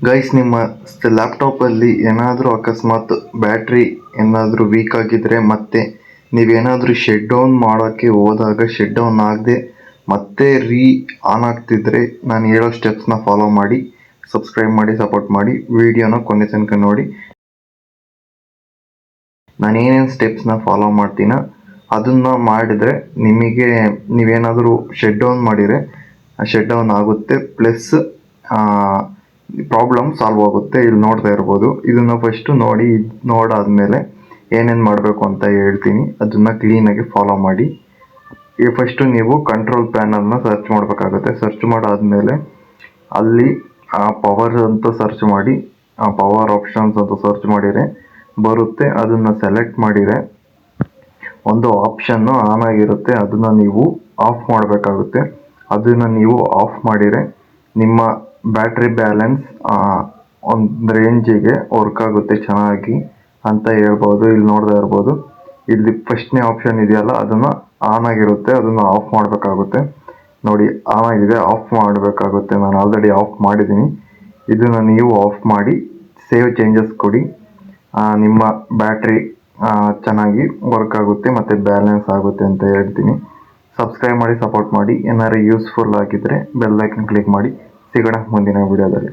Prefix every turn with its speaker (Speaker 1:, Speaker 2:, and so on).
Speaker 1: Guys, ನಿಮ್ಮ ಲ್ಯಾಪ್ಟಾಪಲ್ಲಿ ಏನಾದರೂ ಅಕಸ್ಮಾತ್ ಬ್ಯಾಟ್ರಿ ಏನಾದರೂ ವೀಕ್ ಆಗಿದ್ದರೆ, ಮತ್ತು ನೀವೇನಾದರೂ ಶಟ್ ಡೌನ್ ಮಾಡೋಕ್ಕೆ ಹೋದಾಗ ಶಟ್ ಡೌನ್ ಆಗದೆ ಮತ್ತೆ ಆನ್ ಆಗ್ತಿದ್ರೆ, ನಾನು ಹೇಳೋ ಸ್ಟೆಪ್ಸ್ನ ಫಾಲೋ ಮಾಡಿ, ಸಬ್ಸ್ಕ್ರೈಬ್ ಮಾಡಿ, ಸಪೋರ್ಟ್ ಮಾಡಿ, ವಿಡಿಯೋನ ಕೊನೆ ತನಕ ನೋಡಿ. ನಾನು ಏನೇನು ಸ್ಟೆಪ್ಸ್ನ ಫಾಲೋ ಮಾಡ್ತೀನೋ ಅದನ್ನು ಮಾಡಿದರೆ ನಿಮಗೆ ನೀವೇನಾದರೂ ಶಟ್ ಡೌನ್ ಮಾಡಿದರೆ ಶಟ್ ಡೌನ್ ಆಗುತ್ತೆ, ಪ್ಲಸ್ ಪ್ರಾಬ್ಲಮ್ ಸಾಲ್ವ್ ಆಗುತ್ತೆ. ಇಲ್ಲಿ ನೋಡ್ತಾ ಇರ್ಬೋದು. ಇದನ್ನು ಫಸ್ಟು ನೋಡಿ, ನೋಡಾದ್ಮೇಲೆ ಏನೇನು ಮಾಡಬೇಕು ಅಂತ ಹೇಳ್ತೀನಿ, ಅದನ್ನು ಕ್ಲೀನಾಗಿ ಫಾಲೋ ಮಾಡಿ. ಈಗ ಫಸ್ಟು ನೀವು ಕಂಟ್ರೋಲ್ ಪ್ಯಾನಲ್ನ ಸರ್ಚ್ ಮಾಡಬೇಕಾಗುತ್ತೆ. ಸರ್ಚ್ ಮಾಡಾದ್ಮೇಲೆ ಅಲ್ಲಿ ಪವರ್ ಅಂತ ಸರ್ಚ್ ಮಾಡಿ, ಪವರ್ ಆಪ್ಷನ್ಸ್ ಅಂತ ಸರ್ಚ್ ಮಾಡಿದರೆ ಬರುತ್ತೆ. ಅದನ್ನು ಸೆಲೆಕ್ಟ್ ಮಾಡಿದರೆ ಒಂದು ಆಪ್ಷನ್ನು ಆನ್ ಆಗಿರುತ್ತೆ, ಅದನ್ನು ನೀವು ಆಫ್ ಮಾಡಬೇಕಾಗುತ್ತೆ. ಅದನ್ನು ನೀವು ಆಫ್ ಮಾಡಿದರೆ ನಿಮ್ಮ ಬ್ಯಾಟ್ರಿ ಬ್ಯಾಲೆನ್ಸ್ ಒಂದು ರೇಂಜಿಗೆ ವರ್ಕ್ ಆಗುತ್ತೆ ಚೆನ್ನಾಗಿ ಅಂತ ಹೇಳ್ಬೋದು. ಇಲ್ಲಿ ನೋಡ್ತಾ ಇರ್ಬೋದು, ಇಲ್ಲಿ ಫಸ್ಟ್ನೇ ಆಪ್ಷನ್ ಇದೆಯಲ್ಲ, ಅದನ್ನು ಆನ್ ಆಗಿರುತ್ತೆ, ಅದನ್ನು ಆಫ್ ಮಾಡಬೇಕಾಗುತ್ತೆ. ನೋಡಿ, ಆನ್ ಆಗಿದೆ, ಆಫ್ ಮಾಡಬೇಕಾಗುತ್ತೆ. ನಾನು ಆಲ್ರೆಡಿ ಆಫ್ ಮಾಡಿದ್ದೀನಿ. ಇದನ್ನು ನೀವು ಆಫ್ ಮಾಡಿ ಸೇವ್ ಚೇಂಜಸ್ ಕೊಡಿ. ನಿಮ್ಮ ಬ್ಯಾಟ್ರಿ ಚೆನ್ನಾಗಿ ವರ್ಕ್ ಆಗುತ್ತೆ ಮತ್ತು ಬ್ಯಾಲೆನ್ಸ್ ಆಗುತ್ತೆ ಅಂತ ಹೇಳ್ತೀನಿ. ಸಬ್ಸ್ಕ್ರೈಬ್ ಮಾಡಿ, ಸಪೋರ್ಟ್ ಮಾಡಿ. ಏನಾದ್ರು ಯೂಸ್ಫುಲ್ ಆಗಿದ್ದರೆ ಬೆಲ್ ಐಕನ್ ಕ್ಲಿಕ್ ಮಾಡಿ. ಸಿಗೋಣ ಮುಂದಿನ ವಿಡಿಯೋದಲ್ಲಿ.